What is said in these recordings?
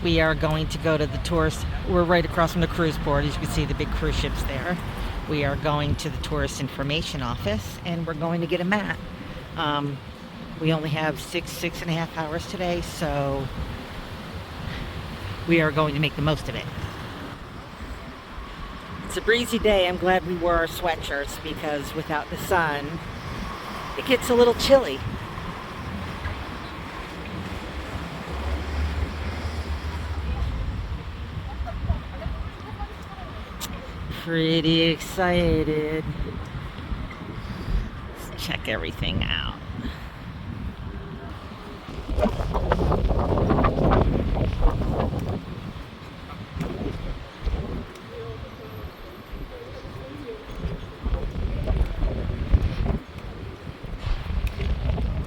We are going to go to the tourist. We're right across from the cruise port. As you can see, the big cruise ships there. We are going to the tourist information office, and we're going to get a mat. We only have six and a half hours today, so we are going to make the most of it. It's a breezy day. I'm glad we wore our sweatshirts because without the sun, it gets a little chilly. Pretty excited. Let's check everything out.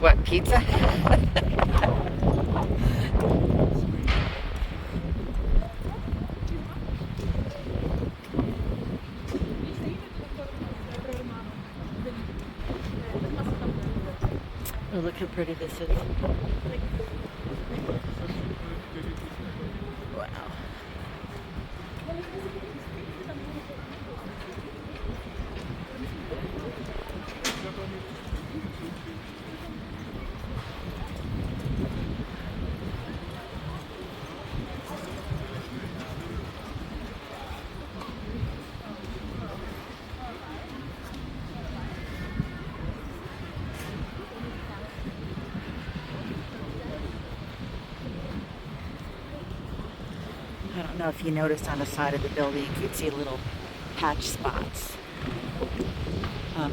What, pizza? Oh, look how pretty this is. Wow. I don't know if you noticed on the side of the building, you could see little patch spots.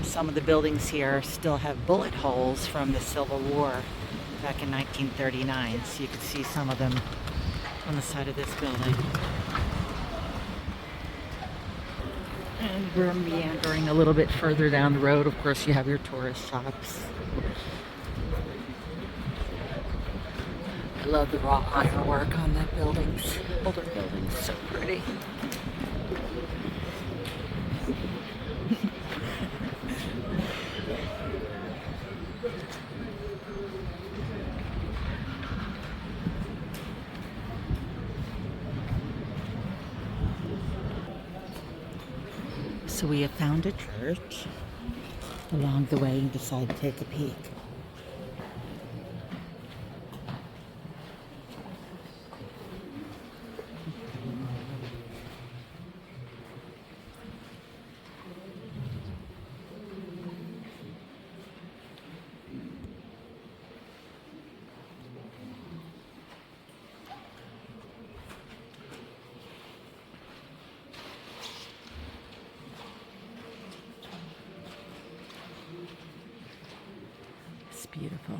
Some of the buildings here still have bullet holes from the Civil War back in 1939, so you could see some of them on the side of this building. And we're meandering a little bit further down the road. Of course, you have your tourist shops. I love the raw ironwork on the buildings. Older buildings, so pretty. So we have found a church along the way and decided to take a peek. It's beautiful.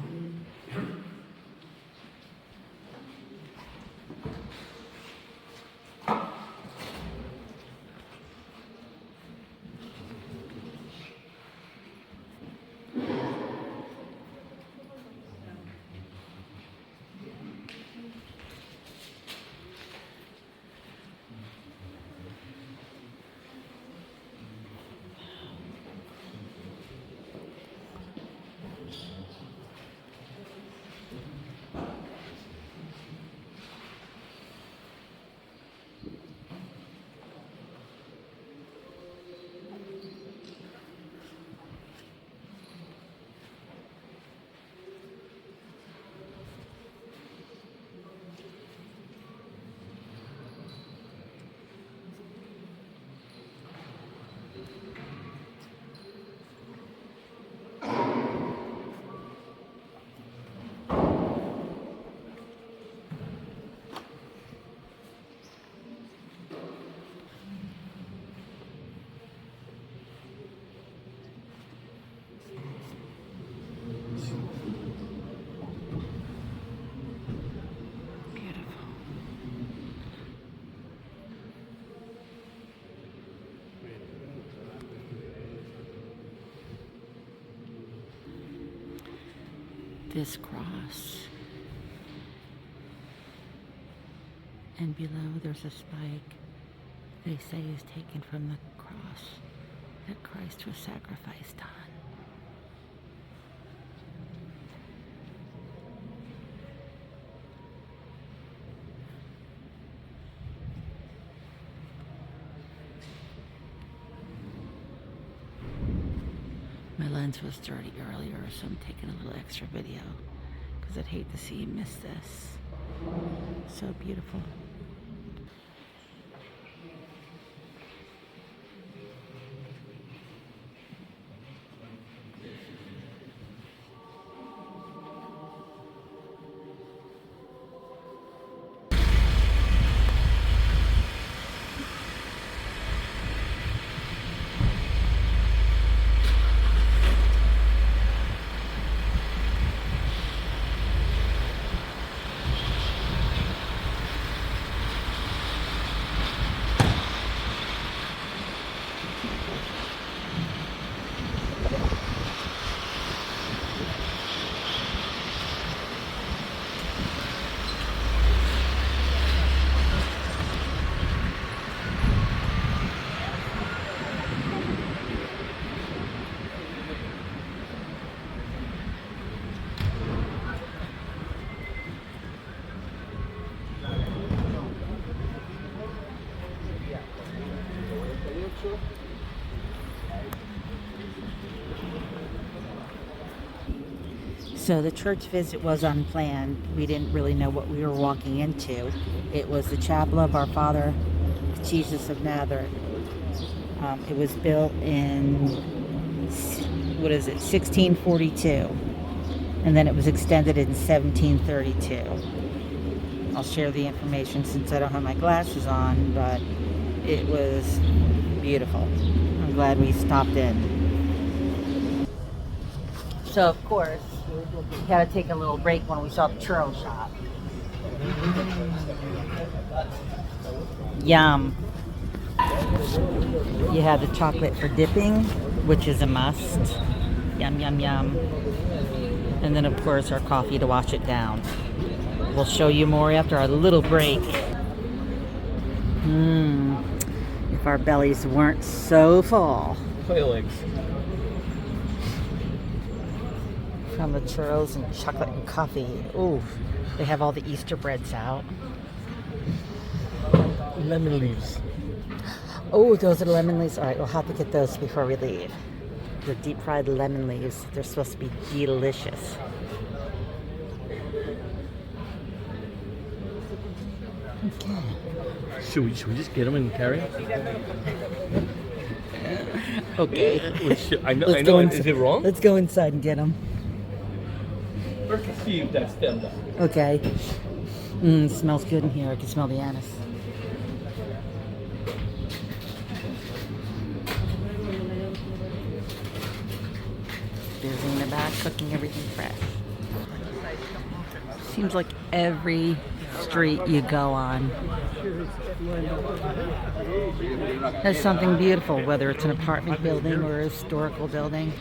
This cross, and below there's a spike they say is taken from the cross that Christ was sacrificed on. lens was dirty earlier, so I'm taking a little extra video because I'd hate to see you miss this. So beautiful. So the church visit was unplanned. We didn't really know what we were walking into. It was the chapel of Our Father Jesus of Nazareth. It was built in, 1642. And then it was extended in 1732. I'll share the information since I don't have my glasses on, but it was beautiful. I'm glad we stopped in. So of course, we had to take a little break when we saw the churro shop. Yum. You have the chocolate for dipping, which is a must. Yum, yum, yum. And then of course our coffee to wash it down. We'll show you more after our little break. If our bellies weren't so full. Legs. From the churros and chocolate and coffee. Ooh, they have all the Easter breads out. Lemon leaves. Oh, those are the lemon leaves. All right, we'll have to get those before we leave. The deep fried lemon leaves. They're supposed to be delicious. Okay. Should we just get them and carry them? Okay. I know. Is it wrong? Let's go inside and get them. Let's see if that's them. Okay. It smells good in here. I can smell the anise. Busy in the back, cooking everything fresh. Seems like every street you go on has something beautiful, whether it's an apartment building or a historical building.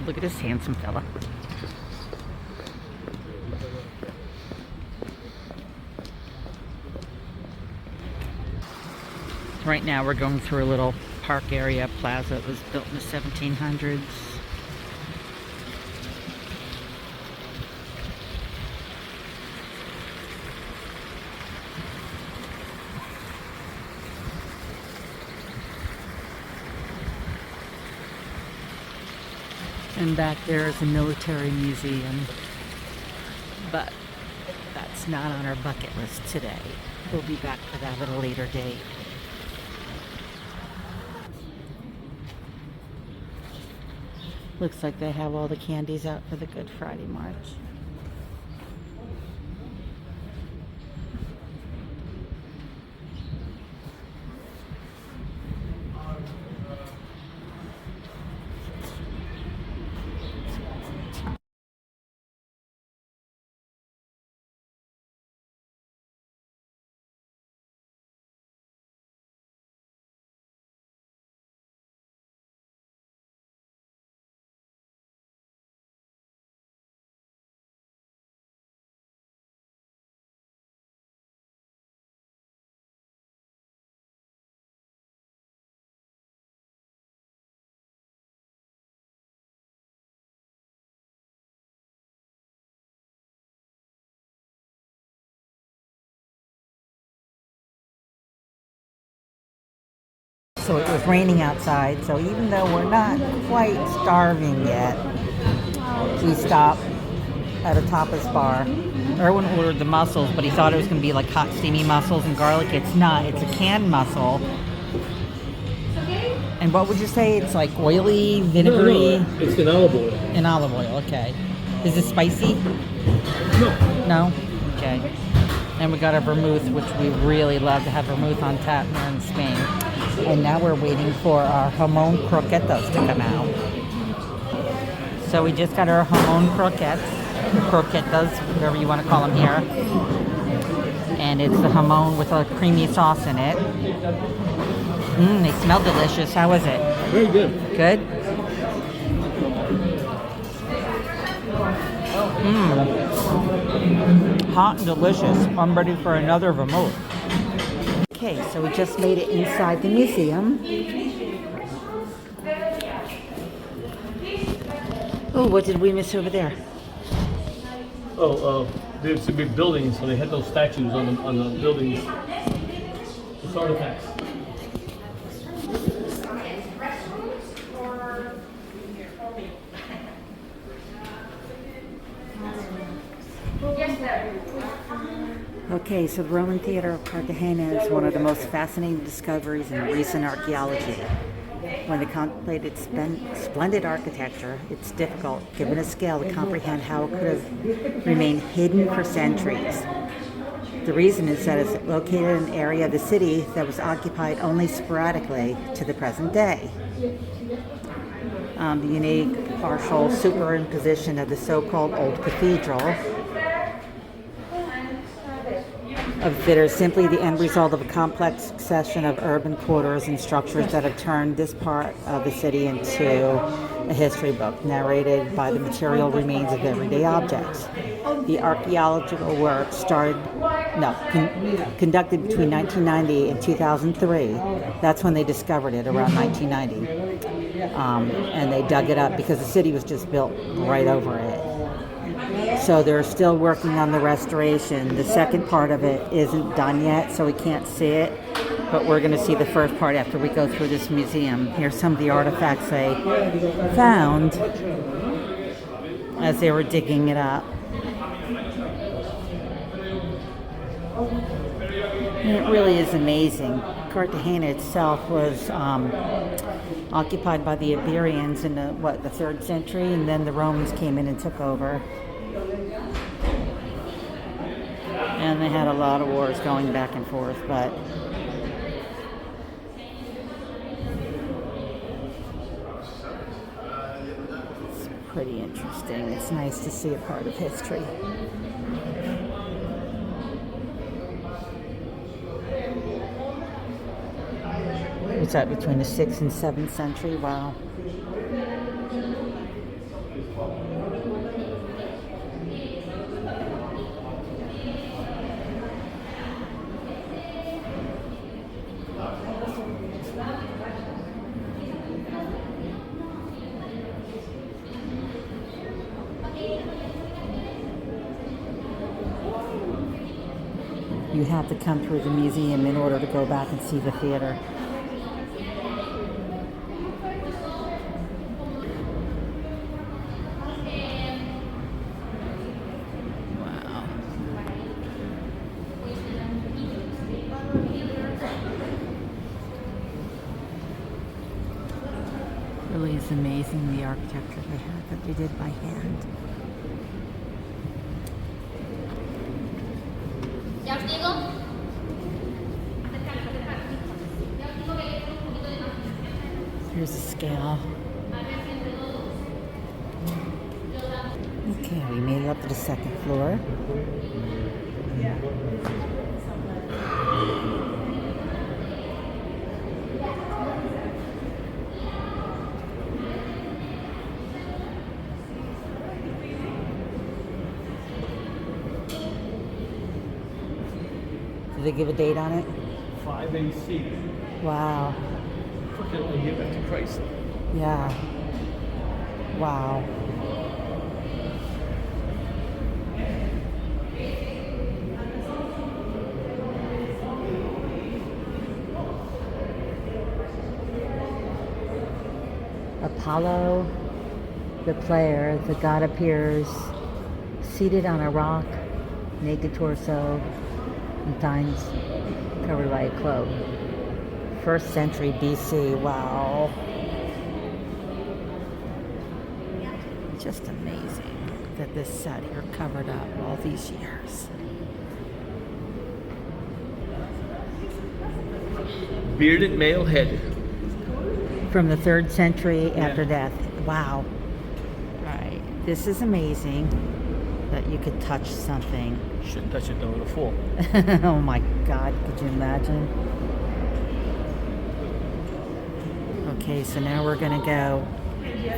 Look at this handsome fella. Right now we're going through a little park area plaza that was built in the 1700s. And back there is a military museum, but that's not on our bucket list today. We'll be back for that at a later date. Looks like they have all the candies out for the Good Friday March. so it was raining outside. So even though we're not quite starving yet, we stopped at a tapas bar. Erwin ordered the mussels, but he thought it was going to be like hot, steamy mussels and garlic. It's not. It's a canned mussel. And what would you say? It's like oily, vinegary? No, it's in olive oil. In olive oil, okay. Is it spicy? No. No? Okay. And we got a vermouth, which we really love to have vermouth on tap here in Spain. And now we're waiting for our jamon croquetas to come out. So we just got our jamon croquettes, or croquetas, whatever you want to call them here. And it's the jamon with a creamy sauce in it. They smell delicious. How is it? Very good. Good? Hot and delicious. I'm ready for another vermouth. Okay, so we just made it inside the museum. Oh, what did we miss over there? There's a big building, so they had those statues on the buildings. It's artifacts. Okay, so the Roman Theater of Cartagena is one of the most fascinating discoveries in recent archaeology. When they contemplated splendid architecture, it's difficult, given its scale, to comprehend how it could have remained hidden for centuries. The reason is that it's located in an area of the city that was occupied only sporadically to the present day. The unique partial superimposition of the so-called Old Cathedral that are simply the end result of a complex succession of urban quarters and structures that have turned this part of the city into a history book narrated by the material remains of everyday objects. The archaeological work conducted between 1990 and 2003. That's when they discovered it, around 1990. And they dug it up because the city was just built right over it. So they're still working on the restoration. The second part of it isn't done yet, so we can't see it. But we're going to see the first part after we go through this museum. Here's some of the artifacts they found as they were digging it up. And it really is amazing. Cartagena itself was occupied by the Iberians in the 3rd century, and then the Romans came in and took over. And they had a lot of wars going back and forth, but it's pretty interesting. It's nice to see a part of history. What's that, between the 6th and 7th century? Wow. You have to come through the museum in order to go back and see the theater. Wow. Really is amazing, the architecture they have that they did by hand. Here's the scale. Okay, we made it up to the 2nd floor. Did they give a date on it? 5 AC. Wow. Fucking only give that to Christ. Yeah. Wow. Apollo, the player, the god appears seated on a rock, naked torso, and thighs covered by a cloak. 1st century BC. Wow. Just amazing that this sat here covered up all these years. Bearded male head. From the 3rd century after death. Wow. Alright. This is amazing that you could touch something. Shouldn't touch it though, it'll fall. Oh my God, could you imagine? Okay, so now we're going to go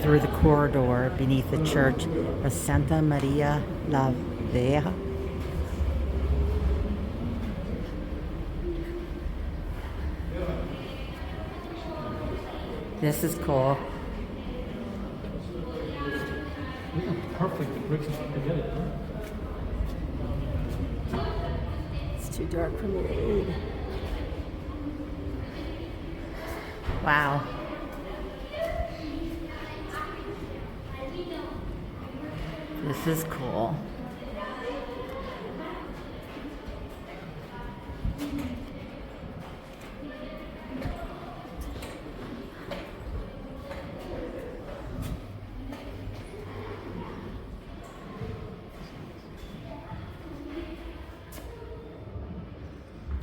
through the corridor beneath the church of Santa Maria la Vieja. This is cool. Perfect, the bricks together. It's too dark for me to read. Wow. This is cool.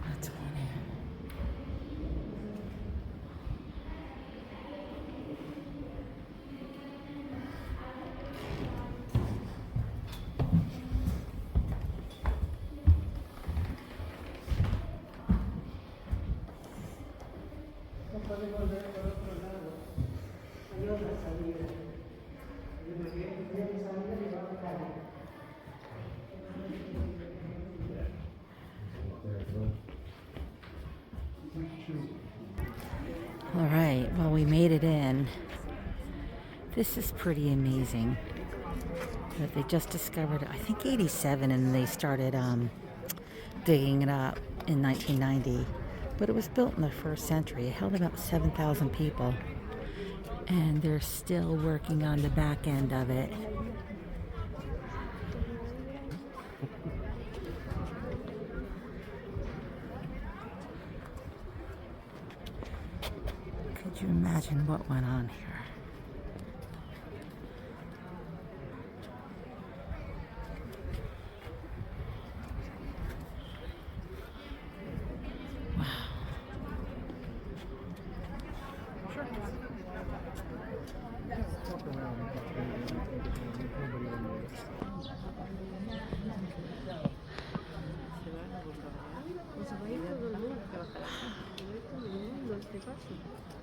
That's funny. All right, well, we made it in. This is pretty amazing that they just discovered it, I think 87, and they started digging it up in 1990. But it was built in the 1st century. It held about 7,000 people. And they're still working on the back end of it. Could you imagine what went on here?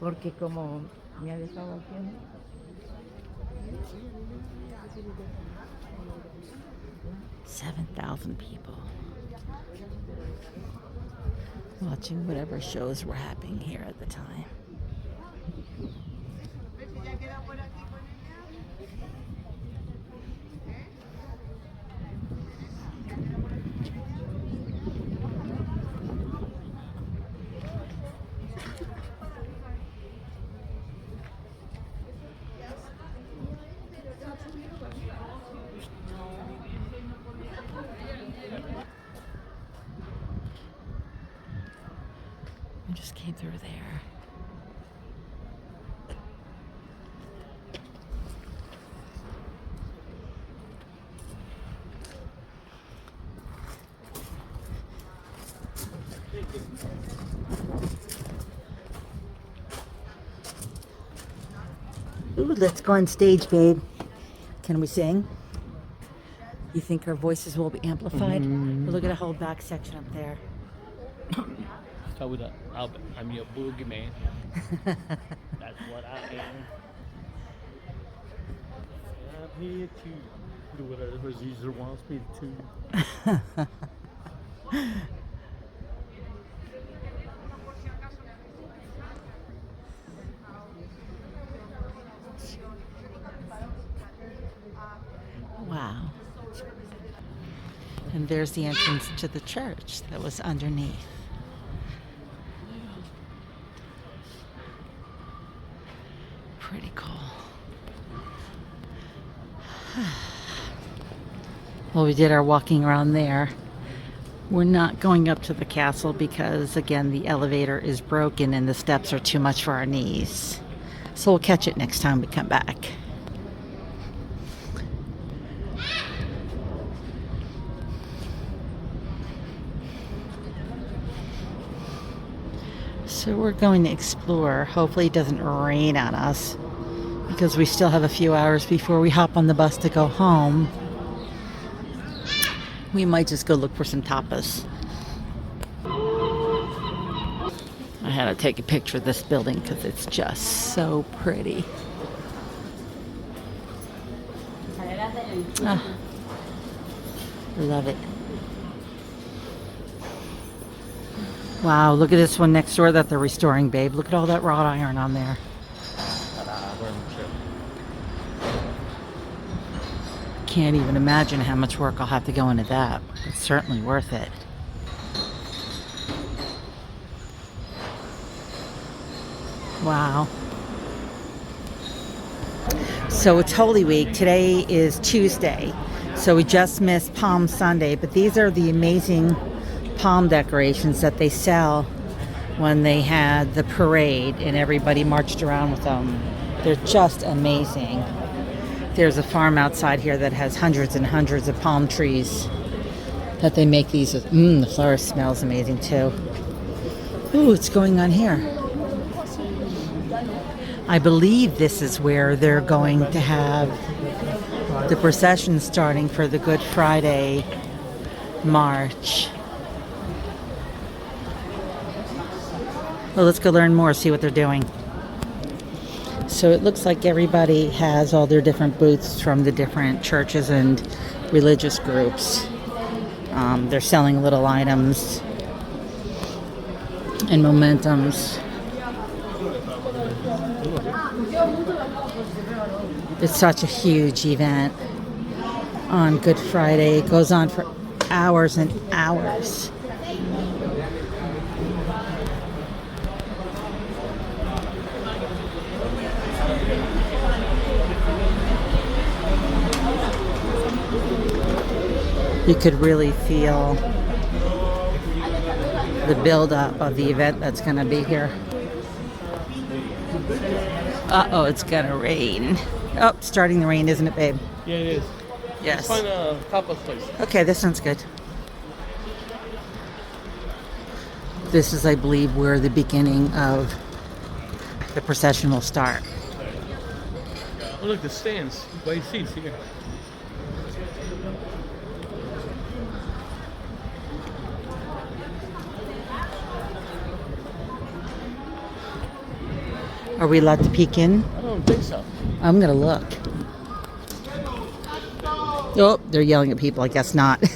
Porque como me ha dejado aquí, 7,000 people watching whatever shows were happening here at the time. I just came through there. Ooh, let's go on stage, babe. Can we sing? You think our voices will be amplified? Mm-hmm. Look at a whole back section up there. Start with Albert. I'm your boogeyman. That's what I am. I'm here to do whatever Caesar wants me to. Wow. And there's the entrance to the church that was underneath. Pretty cool. Well, we did our walking around there. We're not going up to the castle because, again, the elevator is broken and the steps are too much for our knees. So we'll catch it next time we come back. So we're going to explore. Hopefully it doesn't rain on us because we still have a few hours before we hop on the bus to go home. We might just go look for some tapas. I had to take a picture of this building because it's just so pretty. Oh, love it. Wow, look at this one next door that they're restoring, babe. Look at all that wrought iron on there. Can't even imagine how much work I'll have to go into that. It's certainly worth it. Wow. So it's Holy Week. Today is Tuesday. So we just missed Palm Sunday, but these are the amazing palm decorations that they sell when they had the parade and everybody marched around with them. They're just amazing. There's a farm outside here that has hundreds and hundreds of palm trees that they make these with. The flower smells amazing too. Ooh, what's going on here? I believe this is where they're going to have the procession starting for the Good Friday March. Well, let's go learn more, see what they're doing. So it looks like everybody has all their different booths from the different churches and religious groups. They're selling little items and momentums. It's such a huge event on Good Friday. It goes on for hours and hours. You could really feel the build-up of the event that's going to be here. Uh-oh, it's going to rain. Oh, it's starting to rain, isn't it, babe? Yeah, it is. Yes. Let's find a tapas place. Okay, this sounds good. This is, I believe, where the beginning of the procession will start. Oh, look, the stands. By seats here. Are we allowed to peek in? I don't think so. I'm going to look. Oh, they're yelling at people. I guess not. We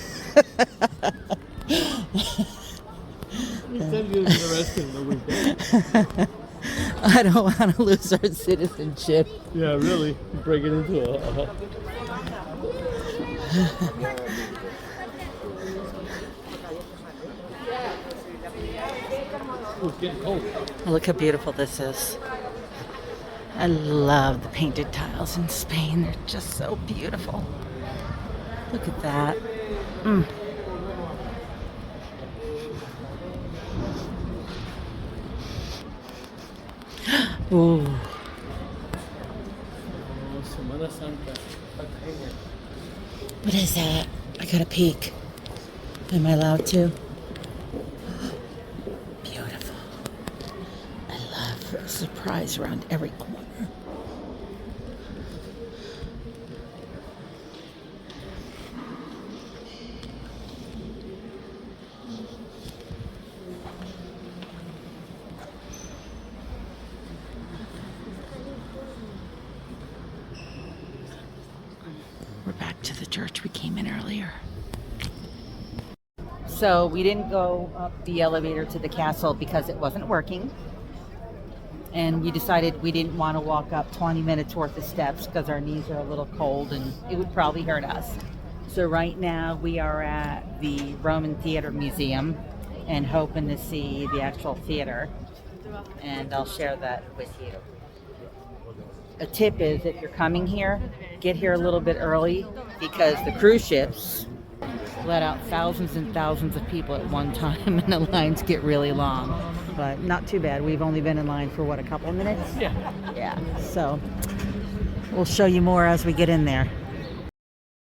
said you was arrested, but we didn't. I don't want to lose our citizenship. Yeah, really. Break it into a... Ooh, it's getting cold. Oh, look how beautiful this is. I love the painted tiles in Spain. They're just so beautiful. Look at that. Ooh. Semana Santa. Cartagena. What is that? I gotta peek. Am I allowed to? Beautiful. I love a surprise around every corner. We're back to the church we came in earlier. So we didn't go up the elevator to the castle because it wasn't working. And we decided we didn't want to walk up 20 minutes worth of steps because our knees are a little cold and it would probably hurt us. So right now we are at the Roman Theater Museum and hoping to see the actual theater. And I'll share that with you. a tip is if you're coming here, get here a little bit early because the cruise ships let out thousands and thousands of people at one time and the lines get really long. But not too bad. We've only been in line for what, a couple of minutes? Yeah. Yeah. So we'll show you more as we get in there.